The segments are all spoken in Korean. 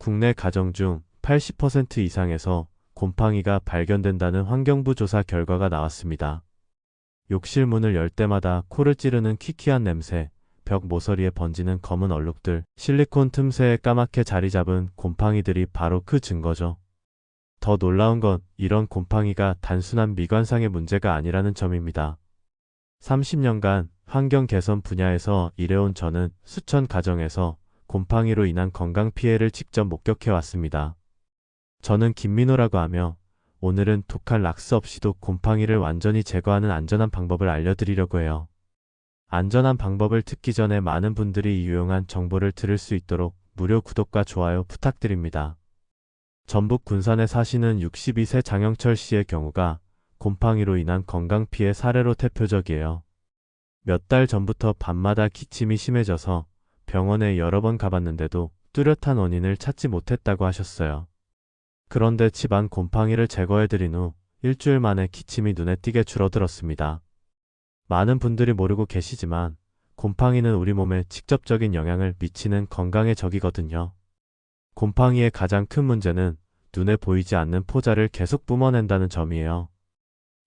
국내 가정 중 80% 이상에서 곰팡이가 발견된다는 환경부 조사 결과가 나왔습니다. 욕실 문을 열 때마다 코를 찌르는 퀴퀴한 냄새, 벽 모서리에 번지는 검은 얼룩들, 실리콘 틈새에 까맣게 자리 잡은 곰팡이들이 바로 그 증거죠. 더 놀라운 건 이런 곰팡이가 단순한 미관상의 문제가 아니라는 점입니다. 30년간 환경 개선 분야에서 일해온 저는 수천 가정에서 곰팡이로 인한 건강 피해를 직접 목격해 왔습니다. 저는 김민호라고 하며 오늘은 독한 락스 없이도 곰팡이를 완전히 제거하는 안전한 방법을 알려드리려고 해요. 안전한 방법을 듣기 전에 많은 분들이 유용한 정보를 들을 수 있도록 무료 구독과 좋아요 부탁드립니다. 전북 군산에 사시는 62세 장영철 씨의 경우가 곰팡이로 인한 건강 피해 사례로 대표적이에요. 몇 달 전부터 밤마다 기침이 심해져서 병원에 여러 번 가봤는데도 뚜렷한 원인을 찾지 못했다고 하셨어요. 그런데 집안 곰팡이를 제거해드린 후 일주일 만에 기침이 눈에 띄게 줄어들었습니다. 많은 분들이 모르고 계시지만 곰팡이는 우리 몸에 직접적인 영향을 미치는 건강의 적이거든요. 곰팡이의 가장 큰 문제는 눈에 보이지 않는 포자를 계속 뿜어낸다는 점이에요.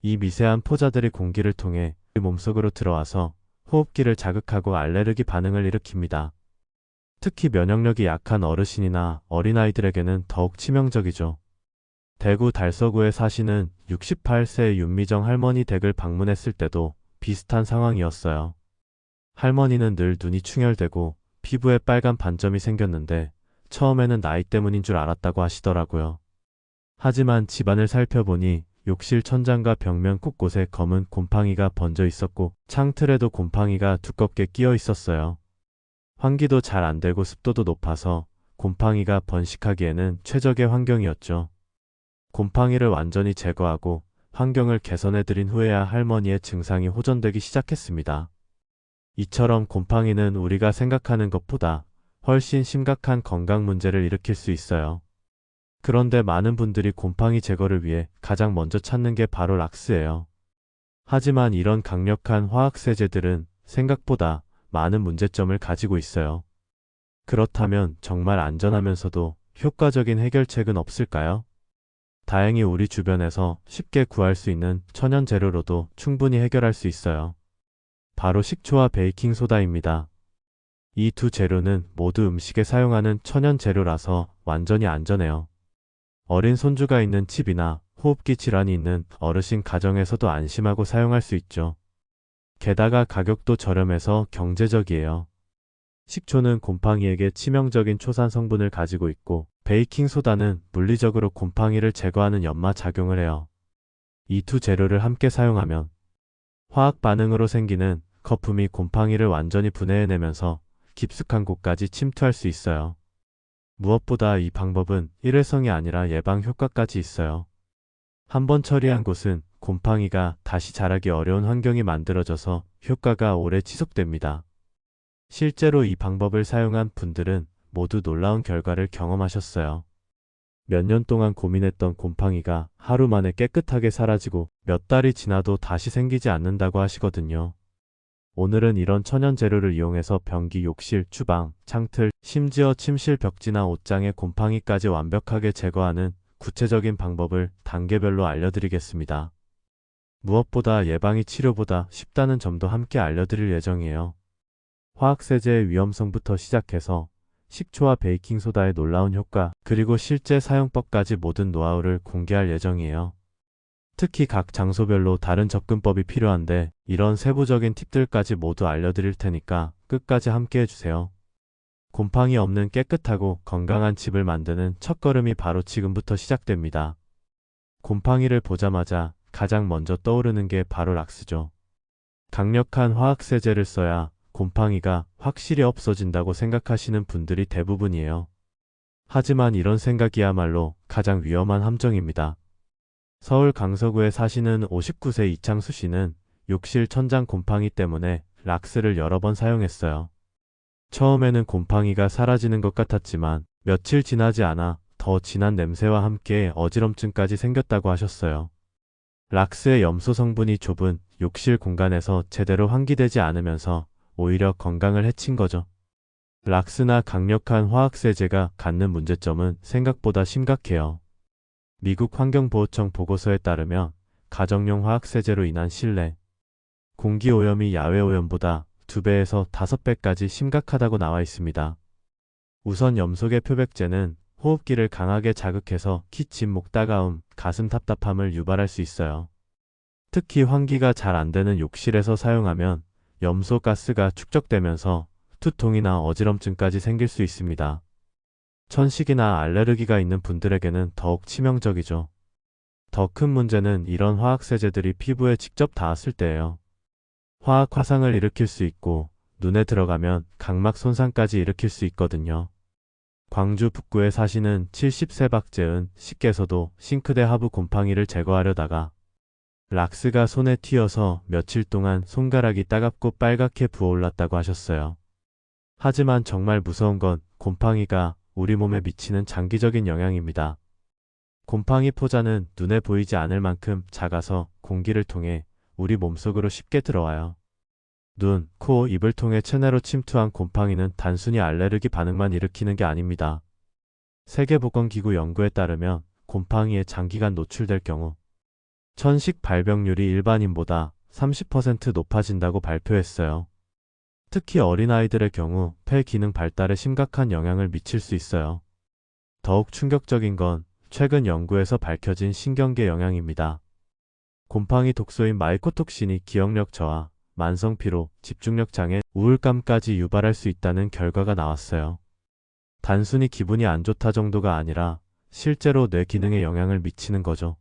이 미세한 포자들이 공기를 통해 우리 몸속으로 들어와서 호흡기를 자극하고 알레르기 반응을 일으킵니다. 특히 면역력이 약한 어르신이나 어린아이들에게는 더욱 치명적이죠. 대구 달서구에 사시는 68세 윤미정 할머니 댁을 방문했을 때도 비슷한 상황이었어요. 할머니는 늘 눈이 충혈되고 피부에 빨간 반점이 생겼는데 처음에는 나이 때문인 줄 알았다고 하시더라고요. 하지만 집안을 살펴보니 욕실 천장과 벽면 곳곳에 검은 곰팡이가 번져 있었고 창틀에도 곰팡이가 두껍게 끼어 있었어요. 환기도 잘 안 되고 습도도 높아서 곰팡이가 번식하기에는 최적의 환경이었죠. 곰팡이를 완전히 제거하고 환경을 개선해드린 후에야 할머니의 증상이 호전되기 시작했습니다. 이처럼 곰팡이는 우리가 생각하는 것보다 훨씬 심각한 건강 문제를 일으킬 수 있어요. 그런데 많은 분들이 곰팡이 제거를 위해 가장 먼저 찾는 게 바로 락스예요. 하지만 이런 강력한 화학세제들은 생각보다 많은 문제점을 가지고 있어요. 그렇다면 정말 안전하면서도 효과적인 해결책은 없을까요? 다행히 우리 주변에서 쉽게 구할 수 있는 천연 재료로도 충분히 해결할 수 있어요. 바로 식초와 베이킹소다입니다. 이 두 재료는 모두 음식에 사용하는 천연 재료라서 완전히 안전해요. 어린 손주가 있는 집이나 호흡기 질환이 있는 어르신 가정에서도 안심하고 사용할 수 있죠. 게다가 가격도 저렴해서 경제적이에요. 식초는 곰팡이에게 치명적인 초산 성분을 가지고 있고 베이킹소다는 물리적으로 곰팡이를 제거하는 연마 작용을 해요. 이 두 재료를 함께 사용하면 화학 반응으로 생기는 거품이 곰팡이를 완전히 분해해내면서 깊숙한 곳까지 침투할 수 있어요. 무엇보다 이 방법은 일회성이 아니라 예방 효과까지 있어요. 한번 처리한 곳은 곰팡이가 다시 자라기 어려운 환경이 만들어져서 효과가 오래 지속됩니다. 실제로 이 방법을 사용한 분들은 모두 놀라운 결과를 경험하셨어요. 몇 년 동안 고민했던 곰팡이가 하루 만에 깨끗하게 사라지고 몇 달이 지나도 다시 생기지 않는다고 하시거든요. 오늘은 이런 천연 재료를 이용해서 변기, 욕실, 주방, 창틀, 심지어 침실 벽지나 옷장의 곰팡이까지 완벽하게 제거하는 구체적인 방법을 단계별로 알려드리겠습니다. 무엇보다 예방이 치료보다 쉽다는 점도 함께 알려드릴 예정이에요. 화학세제의 위험성부터 시작해서 식초와 베이킹소다의 놀라운 효과, 그리고 실제 사용법까지 모든 노하우를 공개할 예정이에요. 특히 각 장소별로 다른 접근법이 필요한데 이런 세부적인 팁들까지 모두 알려드릴 테니까 끝까지 함께 해주세요. 곰팡이 없는 깨끗하고 건강한 집을 만드는 첫걸음이 바로 지금부터 시작됩니다. 곰팡이를 보자마자 가장 먼저 떠오르는 게 바로 락스죠. 강력한 화학세제를 써야 곰팡이가 확실히 없어진다고 생각하시는 분들이 대부분이에요. 하지만 이런 생각이야말로 가장 위험한 함정입니다. 서울 강서구에 사시는 59세 이창수 씨는 욕실 천장 곰팡이 때문에 락스를 여러 번 사용했어요. 처음에는 곰팡이가 사라지는 것 같았지만 며칠 지나지 않아 더 진한 냄새와 함께 어지럼증까지 생겼다고 하셨어요. 락스의 염소 성분이 좁은 욕실 공간에서 제대로 환기되지 않으면서 오히려 건강을 해친 거죠. 락스나 강력한 화학세제가 갖는 문제점은 생각보다 심각해요. 미국 환경보호청 보고서에 따르면 가정용 화학세제로 인한 실내, 공기오염이 야외오염보다 2배에서 5배까지 심각하다고 나와 있습니다. 우선 염소계 표백제는 호흡기를 강하게 자극해서 키, 집, 목 따가움, 가슴 답답함을 유발할 수 있어요. 특히 환기가 잘 안 되는 욕실에서 사용하면 염소 가스가 축적되면서 두통이나 어지럼증까지 생길 수 있습니다. 천식이나 알레르기가 있는 분들에게는 더욱 치명적이죠. 더 큰 문제는 이런 화학세제들이 피부에 직접 닿았을 때예요. 화학 화상을 일으킬 수 있고 눈에 들어가면 각막 손상까지 일으킬 수 있거든요. 광주 북구에 사시는 70세 박재은 씨께서도 싱크대 하부 곰팡이를 제거하려다가 락스가 손에 튀어서 며칠 동안 손가락이 따갑고 빨갛게 부어올랐다고 하셨어요. 하지만 정말 무서운 건 곰팡이가 우리 몸에 미치는 장기적인 영향입니다. 곰팡이 포자는 눈에 보이지 않을 만큼 작아서 공기를 통해 우리 몸속으로 쉽게 들어와요. 눈, 코, 입을 통해 체내로 침투한 곰팡이는 단순히 알레르기 반응만 일으키는 게 아닙니다. 세계보건기구 연구에 따르면 곰팡이에 장기간 노출될 경우 천식 발병률이 일반인보다 30% 높아진다고 발표했어요. 특히 어린아이들의 경우 폐 기능 발달에 심각한 영향을 미칠 수 있어요. 더욱 충격적인 건 최근 연구에서 밝혀진 신경계 영향입니다. 곰팡이 독소인 마이코톡신이 기억력 저하, 만성 피로, 집중력 장애, 우울감까지 유발할 수 있다는 결과가 나왔어요. 단순히 기분이 안 좋다 정도가 아니라 실제로 뇌 기능에 영향을 미치는 거죠.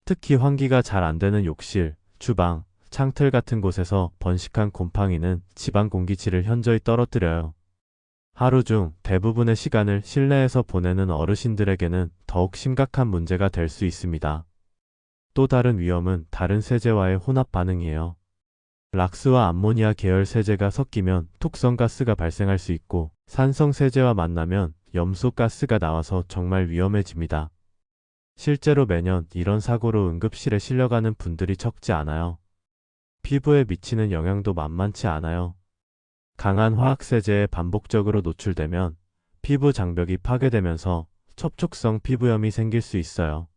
특히 환기가 잘 안 되는 욕실, 주방, 창틀 같은 곳에서 번식한 곰팡이는 지방 공기질을 현저히 떨어뜨려요. 하루 중 대부분의 시간을 실내에서 보내는 어르신들에게는 더욱 심각한 문제가 될 수 있습니다. 또 다른 위험은 다른 세제와의 혼합 반응이에요. 락스와 암모니아 계열 세제가 섞이면 톡성가스가 발생할 수 있고 산성 세제와 만나면 염소 가스가 나와서 정말 위험해집니다. 실제로 매년 이런 사고로 응급실에 실려가는 분들이 적지 않아요. 피부에 미치는 영향도 만만치 않아요. 강한 화학세제에 반복적으로 노출되면 피부 장벽이 파괴되면서 첩촉성 피부염이 생길 수 있어요.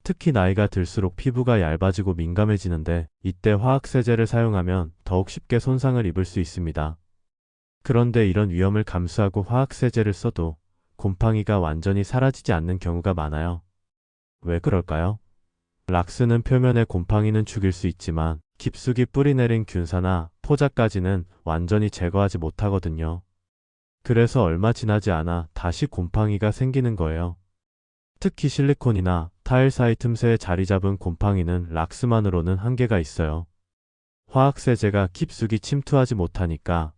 특히 나이가 들수록 피부가 얇아지고 민감해지는데 이때 화학세제를 사용하면 더욱 쉽게 손상을 입을 수 있습니다. 그런데 이런 위험을 감수하고 화학세제를 써도 곰팡이가 완전히 사라지지 않는 경우가 많아요. 왜 그럴까요? 락스는 표면의 곰팡이는 죽일 수 있지만 깊숙이 뿌리내린 균사나 포자까지는 완전히 제거하지 못하거든요. 그래서 얼마 지나지 않아 다시 곰팡이가 생기는 거예요. 특히 실리콘이나 타일 사이 틈새에 자리 잡은 곰팡이는 락스만으로는 한계가 있어요. 화학세제가 깊숙이 침투하지 못하니까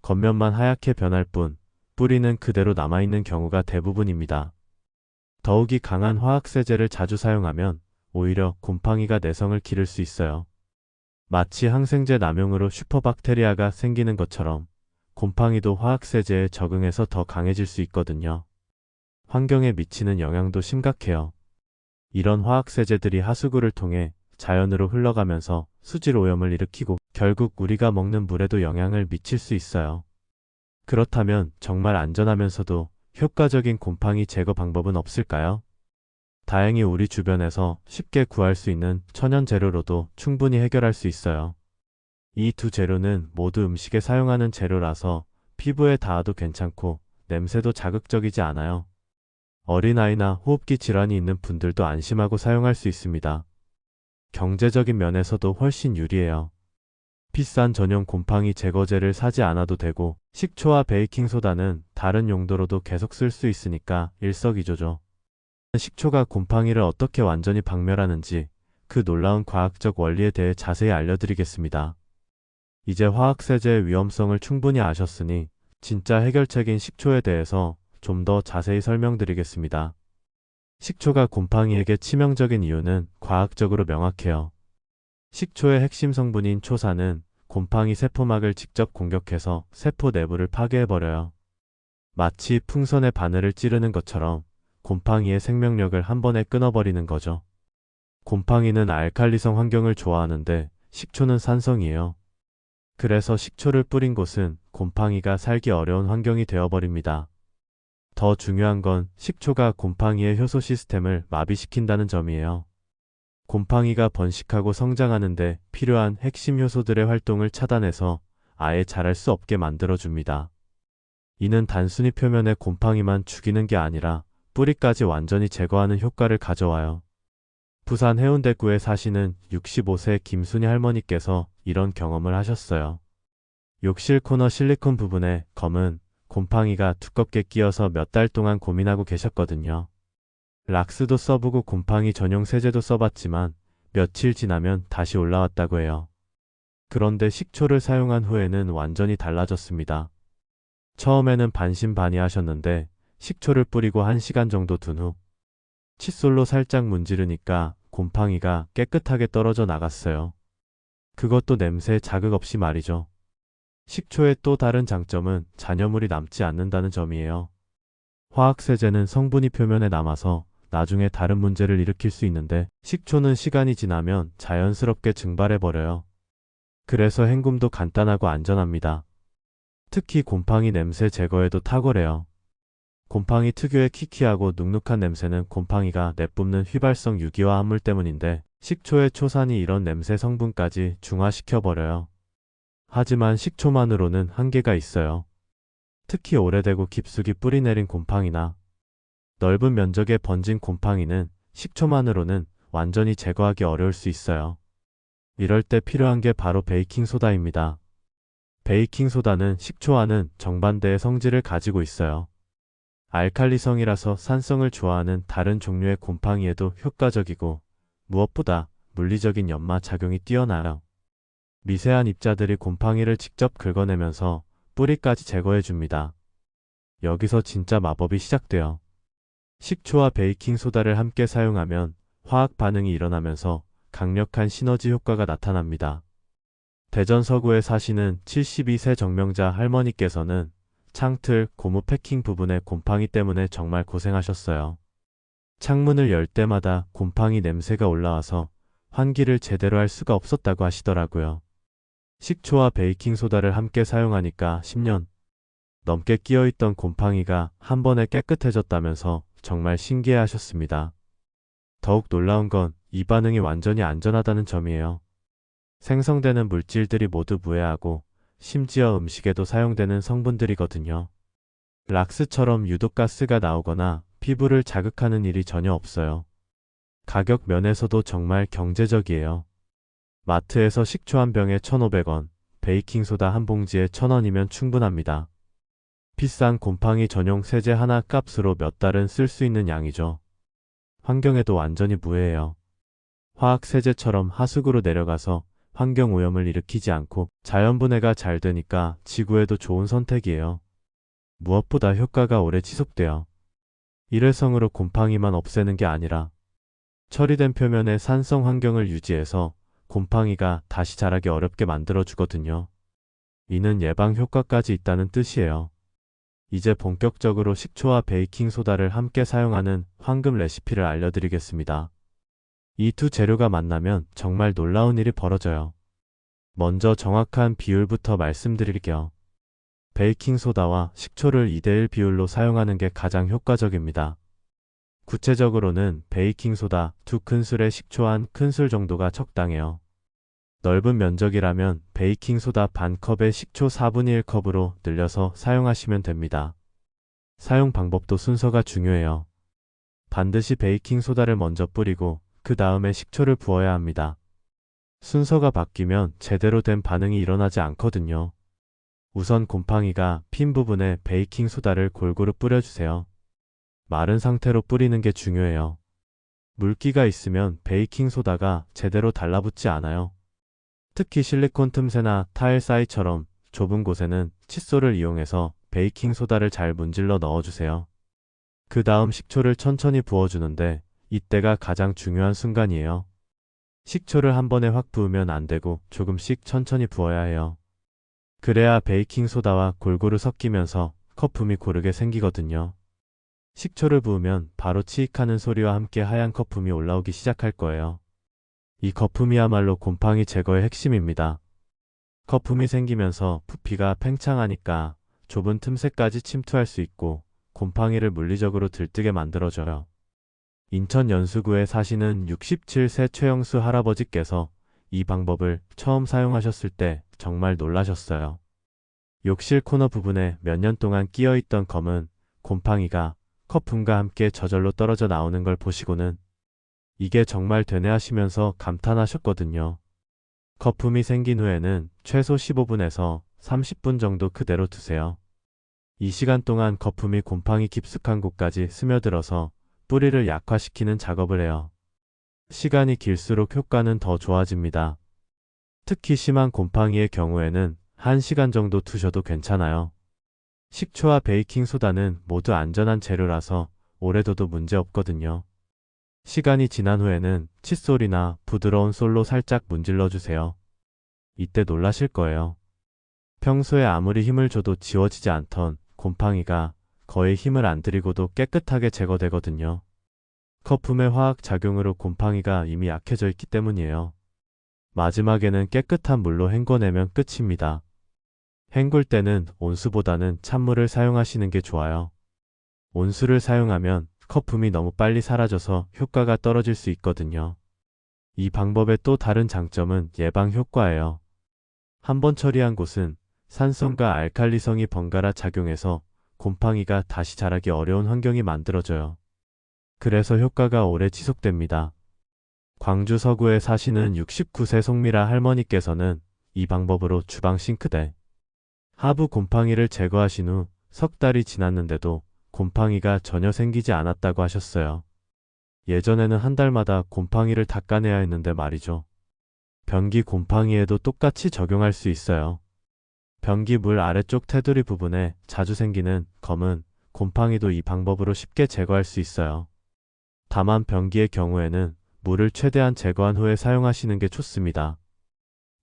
겉면만 하얗게 변할 뿐 뿌리는 그대로 남아있는 경우가 대부분입니다. 더욱이 강한 화학세제를 자주 사용하면 오히려 곰팡이가 내성을 기를 수 있어요. 마치 항생제 남용으로 슈퍼박테리아가 생기는 것처럼 곰팡이도 화학세제에 적응해서 더 강해질 수 있거든요. 환경에 미치는 영향도 심각해요. 이런 화학세제들이 하수구를 통해 자연으로 흘러가면서 수질 오염을 일으키고 결국 우리가 먹는 물에도 영향을 미칠 수 있어요. 그렇다면 정말 안전하면서도 효과적인 곰팡이 제거 방법은 없을까요? 다행히 우리 주변에서 쉽게 구할 수 있는 천연 재료로도 충분히 해결할 수 있어요. 이 두 재료는 모두 음식에 사용하는 재료라서 피부에 닿아도 괜찮고 냄새도 자극적이지 않아요. 어린아이나 호흡기 질환이 있는 분들도 안심하고 사용할 수 있습니다. 경제적인 면에서도 훨씬 유리해요. 비싼 전용 곰팡이 제거제를 사지 않아도 되고 식초와 베이킹소다는 다른 용도로도 계속 쓸 수 있으니까 일석이조죠. 식초가 곰팡이를 어떻게 완전히 박멸하는지 그 놀라운 과학적 원리에 대해 자세히 알려드리겠습니다. 이제 화학세제의 위험성을 충분히 아셨으니 진짜 해결책인 식초에 대해서 좀 더 자세히 설명드리겠습니다. 식초가 곰팡이에게 치명적인 이유는 과학적으로 명확해요. 식초의 핵심 성분인 초산은 곰팡이 세포막을 직접 공격해서 세포 내부를 파괴해버려요. 마치 풍선의 바늘을 찌르는 것처럼 곰팡이의 생명력을 한 번에 끊어버리는 거죠. 곰팡이는 알칼리성 환경을 좋아하는데 식초는 산성이에요. 그래서 식초를 뿌린 곳은 곰팡이가 살기 어려운 환경이 되어버립니다. 더 중요한 건 식초가 곰팡이의 효소 시스템을 마비시킨다는 점이에요. 곰팡이가 번식하고 성장하는데 필요한 핵심 효소들의 활동을 차단해서 아예 자랄 수 없게 만들어줍니다. 이는 단순히 표면의 곰팡이만 죽이는 게 아니라 뿌리까지 완전히 제거하는 효과를 가져와요. 부산 해운대구에 사시는 65세 김순희 할머니께서 이런 경험을 하셨어요. 욕실 코너 실리콘 부분에 검은 곰팡이가 두껍게 끼어서 몇 달 동안 고민하고 계셨거든요. 락스도 써보고 곰팡이 전용 세제도 써봤지만 며칠 지나면 다시 올라왔다고 해요. 그런데 식초를 사용한 후에는 완전히 달라졌습니다. 처음에는 반신반의하셨는데 식초를 뿌리고 1시간 정도 둔 후 칫솔로 살짝 문지르니까 곰팡이가 깨끗하게 떨어져 나갔어요. 그것도 냄새 자극 없이 말이죠. 식초의 또 다른 장점은 잔여물이 남지 않는다는 점이에요. 화학세제는 성분이 표면에 남아서 나중에 다른 문제를 일으킬 수 있는데 식초는 시간이 지나면 자연스럽게 증발해버려요. 그래서 헹굼도 간단하고 안전합니다. 특히 곰팡이 냄새 제거에도 탁월해요. 곰팡이 특유의 키키하고 눅눅한 냄새는 곰팡이가 내뿜는 휘발성 유기화 합물 때문인데 식초의 초산이 이런 냄새 성분까지 중화시켜버려요. 하지만 식초만으로는 한계가 있어요. 특히 오래되고 깊숙이 뿌리내린 곰팡이나 넓은 면적에 번진 곰팡이는 식초만으로는 완전히 제거하기 어려울 수 있어요. 이럴 때 필요한 게 바로 베이킹소다입니다. 베이킹소다는 식초와는 정반대의 성질을 가지고 있어요. 알칼리성이라서 산성을 좋아하는 다른 종류의 곰팡이에도 효과적이고 무엇보다 물리적인 연마 작용이 뛰어나요. 미세한 입자들이 곰팡이를 직접 긁어내면서 뿌리까지 제거해줍니다. 여기서 진짜 마법이 시작돼요. 식초와 베이킹소다를 함께 사용하면 화학 반응이 일어나면서 강력한 시너지 효과가 나타납니다. 대전 서구에 사시는 72세 정명자 할머니께서는 창틀, 고무 패킹 부분의 곰팡이 때문에 정말 고생하셨어요. 창문을 열 때마다 곰팡이 냄새가 올라와서 환기를 제대로 할 수가 없었다고 하시더라고요. 식초와 베이킹소다를 함께 사용하니까 10년 넘게 끼어있던 곰팡이가 한 번에 깨끗해졌다면서 정말 신기해하셨습니다. 더욱 놀라운 건 이 반응이 완전히 안전하다는 점이에요. 생성되는 물질들이 모두 무해하고 심지어 음식에도 사용되는 성분들이거든요. 락스처럼 유독가스가 나오거나 피부를 자극하는 일이 전혀 없어요. 가격 면에서도 정말 경제적이에요. 마트에서 식초 한 병에 1,500원, 베이킹소다 한 봉지에 1,000원이면 충분합니다. 비싼 곰팡이 전용 세제 하나 값으로 몇 달은 쓸 수 있는 양이죠. 환경에도 완전히 무해해요. 화학세제처럼 하수구로 내려가서 환경오염을 일으키지 않고 자연분해가 잘 되니까 지구에도 좋은 선택이에요. 무엇보다 효과가 오래 지속돼요. 일회성으로 곰팡이만 없애는 게 아니라 처리된 표면의 산성 환경을 유지해서 곰팡이가 다시 자라기 어렵게 만들어주거든요. 이는 예방 효과까지 있다는 뜻이에요. 이제 본격적으로 식초와 베이킹소다를 함께 사용하는 황금 레시피를 알려드리겠습니다. 이 두 재료가 만나면 정말 놀라운 일이 벌어져요. 먼저 정확한 비율부터 말씀드릴게요. 베이킹소다와 식초를 2대1 비율로 사용하는 게 가장 효과적입니다. 구체적으로는 베이킹소다 2큰술에 식초 1큰술 정도가 적당해요. 넓은 면적이라면 베이킹소다 반컵에 식초 4분의 1컵으로 늘려서 사용하시면 됩니다. 사용 방법도 순서가 중요해요. 반드시 베이킹소다를 먼저 뿌리고 그 다음에 식초를 부어야 합니다. 순서가 바뀌면 제대로 된 반응이 일어나지 않거든요. 우선 곰팡이가 핀 부분에 베이킹소다를 골고루 뿌려주세요. 마른 상태로 뿌리는 게 중요해요. 물기가 있으면 베이킹소다가 제대로 달라붙지 않아요. 특히 실리콘 틈새나 타일 사이처럼 좁은 곳에는 칫솔을 이용해서 베이킹소다를 잘 문질러 넣어주세요. 그 다음 식초를 천천히 부어주는데 이때가 가장 중요한 순간이에요. 식초를 한 번에 확 부으면 안 되고 조금씩 천천히 부어야 해요. 그래야 베이킹소다와 골고루 섞이면서 거품이 고르게 생기거든요. 식초를 부으면 바로 치익하는 소리와 함께 하얀 거품이 올라오기 시작할 거예요. 이 거품이야말로 곰팡이 제거의 핵심입니다. 거품이 생기면서 부피가 팽창하니까 좁은 틈새까지 침투할 수 있고 곰팡이를 물리적으로 들뜨게 만들어줘요. 인천 연수구에 사시는 67세 최영수 할아버지께서 이 방법을 처음 사용하셨을 때 정말 놀라셨어요. 욕실 코너 부분에 몇 년 동안 끼어있던 검은 곰팡이가 거품과 함께 저절로 떨어져 나오는 걸 보시고는 이게 정말 되네 하시면서 감탄하셨거든요. 거품이 생긴 후에는 최소 15분에서 30분 정도 그대로 두세요. 이 시간 동안 거품이 곰팡이 깊숙한 곳까지 스며들어서 뿌리를 약화시키는 작업을 해요. 시간이 길수록 효과는 더 좋아집니다. 특히 심한 곰팡이의 경우에는 1시간 정도 두셔도 괜찮아요. 식초와 베이킹소다는 모두 안전한 재료라서 오래 둬도 문제 없거든요. 시간이 지난 후에는 칫솔이나 부드러운 솔로 살짝 문질러 주세요. 이때 놀라실 거예요. 평소에 아무리 힘을 줘도 지워지지 않던 곰팡이가 거의 힘을 안 들이고도 깨끗하게 제거되거든요. 거품의 화학 작용으로 곰팡이가 이미 약해져 있기 때문이에요. 마지막에는 깨끗한 물로 헹궈내면 끝입니다. 헹굴 때는 온수보다는 찬물을 사용하시는 게 좋아요. 온수를 사용하면 거품이 너무 빨리 사라져서 효과가 떨어질 수 있거든요. 이 방법의 또 다른 장점은 예방 효과예요. 한번 처리한 곳은 산성과 알칼리성이 번갈아 작용해서 곰팡이가 다시 자라기 어려운 환경이 만들어져요. 그래서 효과가 오래 지속됩니다. 광주 서구에 사시는 69세 송미라 할머니께서는 이 방법으로 주방 싱크대 하부 곰팡이를 제거하신 후 석 달이 지났는데도 곰팡이가 전혀 생기지 않았다고 하셨어요. 예전에는 한 달마다 곰팡이를 닦아내야 했는데 말이죠. 변기 곰팡이에도 똑같이 적용할 수 있어요. 변기 물 아래쪽 테두리 부분에 자주 생기는 검은 곰팡이도 이 방법으로 쉽게 제거할 수 있어요. 다만 변기의 경우에는 물을 최대한 제거한 후에 사용하시는 게 좋습니다.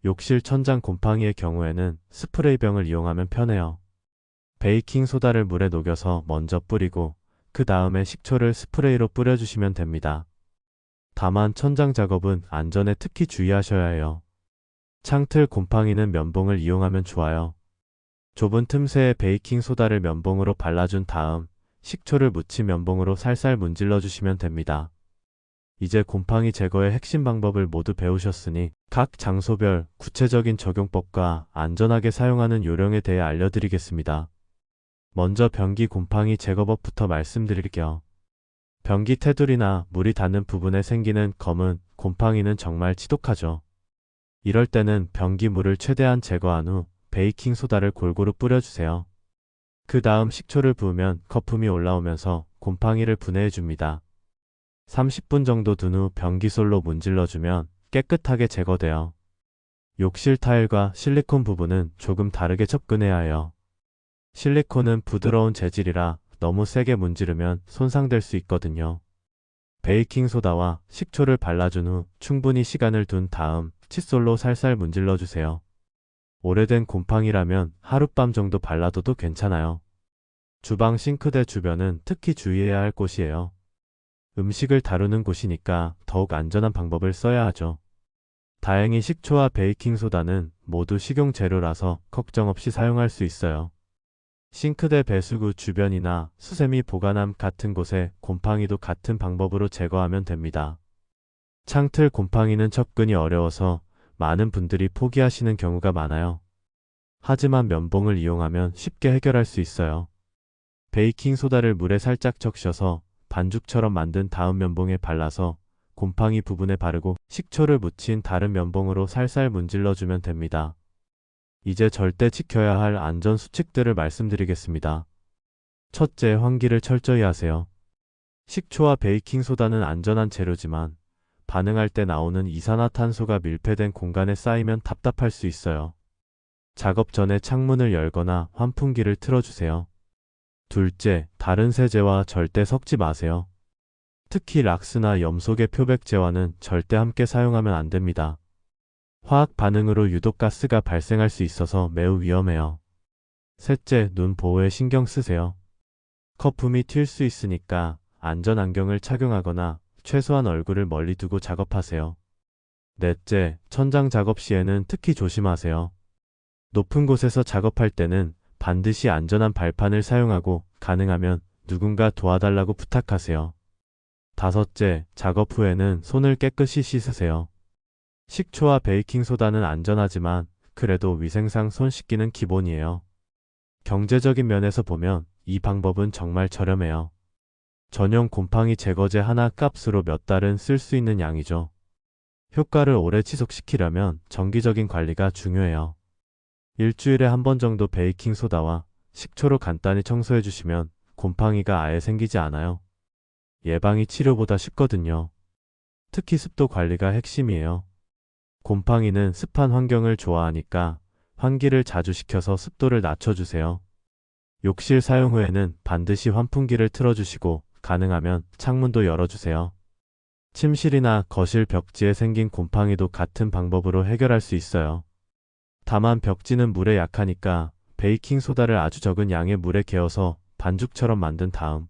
욕실 천장 곰팡이의 경우에는 스프레이병을 이용하면 편해요. 베이킹소다를 물에 녹여서 먼저 뿌리고 그 다음에 식초를 스프레이로 뿌려주시면 됩니다. 다만 천장 작업은 안전에 특히 주의하셔야 해요. 창틀 곰팡이는 면봉을 이용하면 좋아요. 좁은 틈새에 베이킹소다를 면봉으로 발라준 다음 식초를 묻힌 면봉으로 살살 문질러 주시면 됩니다. 이제 곰팡이 제거의 핵심 방법을 모두 배우셨으니 각 장소별 구체적인 적용법과 안전하게 사용하는 요령에 대해 알려드리겠습니다. 먼저 변기 곰팡이 제거법부터 말씀드릴게요. 변기 테두리나 물이 닿는 부분에 생기는 검은 곰팡이는 정말 지독하죠. 이럴 때는 변기 물을 최대한 제거한 후 베이킹소다를 골고루 뿌려주세요. 그 다음 식초를 부으면 거품이 올라오면서 곰팡이를 분해해줍니다. 30분 정도 둔 후 변기솔로 문질러주면 깨끗하게 제거돼요. 욕실 타일과 실리콘 부분은 조금 다르게 접근해야 해요. 실리콘은 부드러운 재질이라 너무 세게 문지르면 손상될 수 있거든요. 베이킹소다와 식초를 발라준 후 충분히 시간을 둔 다음 칫솔로 살살 문질러주세요. 오래된 곰팡이라면 하룻밤 정도 발라둬도 괜찮아요. 주방 싱크대 주변은 특히 주의해야 할 곳이에요. 음식을 다루는 곳이니까 더욱 안전한 방법을 써야 하죠. 다행히 식초와 베이킹소다는 모두 식용 재료라서 걱정 없이 사용할 수 있어요. 싱크대 배수구 주변이나 수세미 보관함 같은 곳에 곰팡이도 같은 방법으로 제거하면 됩니다. 창틀 곰팡이는 접근이 어려워서 많은 분들이 포기하시는 경우가 많아요. 하지만 면봉을 이용하면 쉽게 해결할 수 있어요. 베이킹소다를 물에 살짝 적셔서 반죽처럼 만든 다음 면봉에 발라서 곰팡이 부분에 바르고 식초를 묻힌 다른 면봉으로 살살 문질러주면 됩니다. 이제 절대 지켜야 할 안전 수칙들을 말씀드리겠습니다. 첫째, 환기를 철저히 하세요. 식초와 베이킹소다는 안전한 재료지만 반응할 때 나오는 이산화탄소가 밀폐된 공간에 쌓이면 답답할 수 있어요. 작업 전에 창문을 열거나 환풍기를 틀어주세요. 둘째, 다른 세제와 절대 섞지 마세요. 특히 락스나 염소계 표백제와는 절대 함께 사용하면 안 됩니다. 화학 반응으로 유독 가스가 발생할 수 있어서 매우 위험해요. 셋째, 눈 보호에 신경 쓰세요. 거품이 튈 수 있으니까 안전 안경을 착용하거나 최소한 얼굴을 멀리 두고 작업하세요. 넷째, 천장 작업 시에는 특히 조심하세요. 높은 곳에서 작업할 때는 반드시 안전한 발판을 사용하고 가능하면 누군가 도와달라고 부탁하세요. 다섯째, 작업 후에는 손을 깨끗이 씻으세요. 식초와 베이킹소다는 안전하지만 그래도 위생상 손 씻기는 기본이에요. 경제적인 면에서 보면 이 방법은 정말 저렴해요. 전용 곰팡이 제거제 하나 값으로 몇 달은 쓸 수 있는 양이죠. 효과를 오래 지속시키려면 정기적인 관리가 중요해요. 일주일에 한 번 정도 베이킹소다와 식초로 간단히 청소해 주시면 곰팡이가 아예 생기지 않아요. 예방이 치료보다 쉽거든요. 특히 습도 관리가 핵심이에요. 곰팡이는 습한 환경을 좋아하니까 환기를 자주 시켜서 습도를 낮춰주세요. 욕실 사용 후에는 반드시 환풍기를 틀어주시고 가능하면 창문도 열어주세요. 침실이나 거실 벽지에 생긴 곰팡이도 같은 방법으로 해결할 수 있어요. 다만 벽지는 물에 약하니까 베이킹소다를 아주 적은 양의 물에 개어서 반죽처럼 만든 다음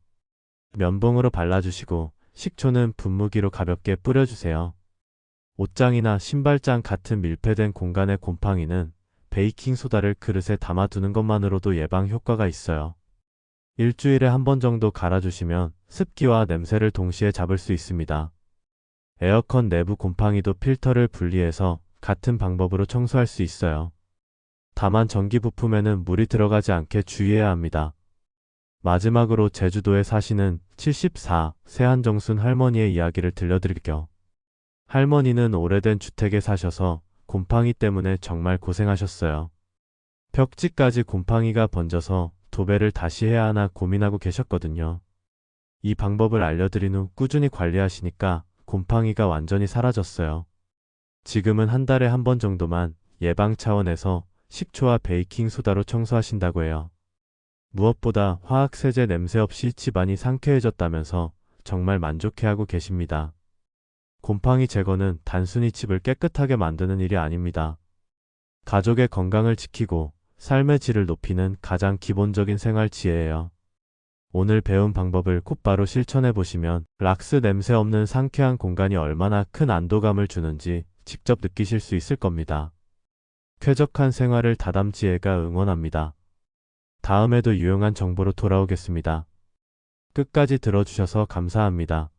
면봉으로 발라주시고 식초는 분무기로 가볍게 뿌려주세요. 옷장이나 신발장 같은 밀폐된 공간의 곰팡이는 베이킹소다를 그릇에 담아두는 것만으로도 예방 효과가 있어요. 일주일에 한 번 정도 갈아주시면 습기와 냄새를 동시에 잡을 수 있습니다. 에어컨 내부 곰팡이도 필터를 분리해서 같은 방법으로 청소할 수 있어요. 다만 전기 부품에는 물이 들어가지 않게 주의해야 합니다. 마지막으로 제주도에 사시는 74세 한정순 할머니의 이야기를 들려드릴게요. 할머니는 오래된 주택에 사셔서 곰팡이 때문에 정말 고생하셨어요. 벽지까지 곰팡이가 번져서 도배를 다시 해야 하나 고민하고 계셨거든요. 이 방법을 알려드린 후 꾸준히 관리하시니까 곰팡이가 완전히 사라졌어요. 지금은 한 달에 한 번 정도만 예방 차원에서 식초와 베이킹소다로 청소하신다고 해요. 무엇보다 화학세제 냄새 없이 집안이 상쾌해졌다면서 정말 만족해하고 계십니다. 곰팡이 제거는 단순히 집을 깨끗하게 만드는 일이 아닙니다. 가족의 건강을 지키고 삶의 질을 높이는 가장 기본적인 생활 지혜예요. 오늘 배운 방법을 곧바로 실천해 보시면 락스 냄새 없는 상쾌한 공간이 얼마나 큰 안도감을 주는지 직접 느끼실 수 있을 겁니다. 쾌적한 생활을 다담지혜가 응원합니다. 다음에도 유용한 정보로 돌아오겠습니다. 끝까지 들어주셔서 감사합니다.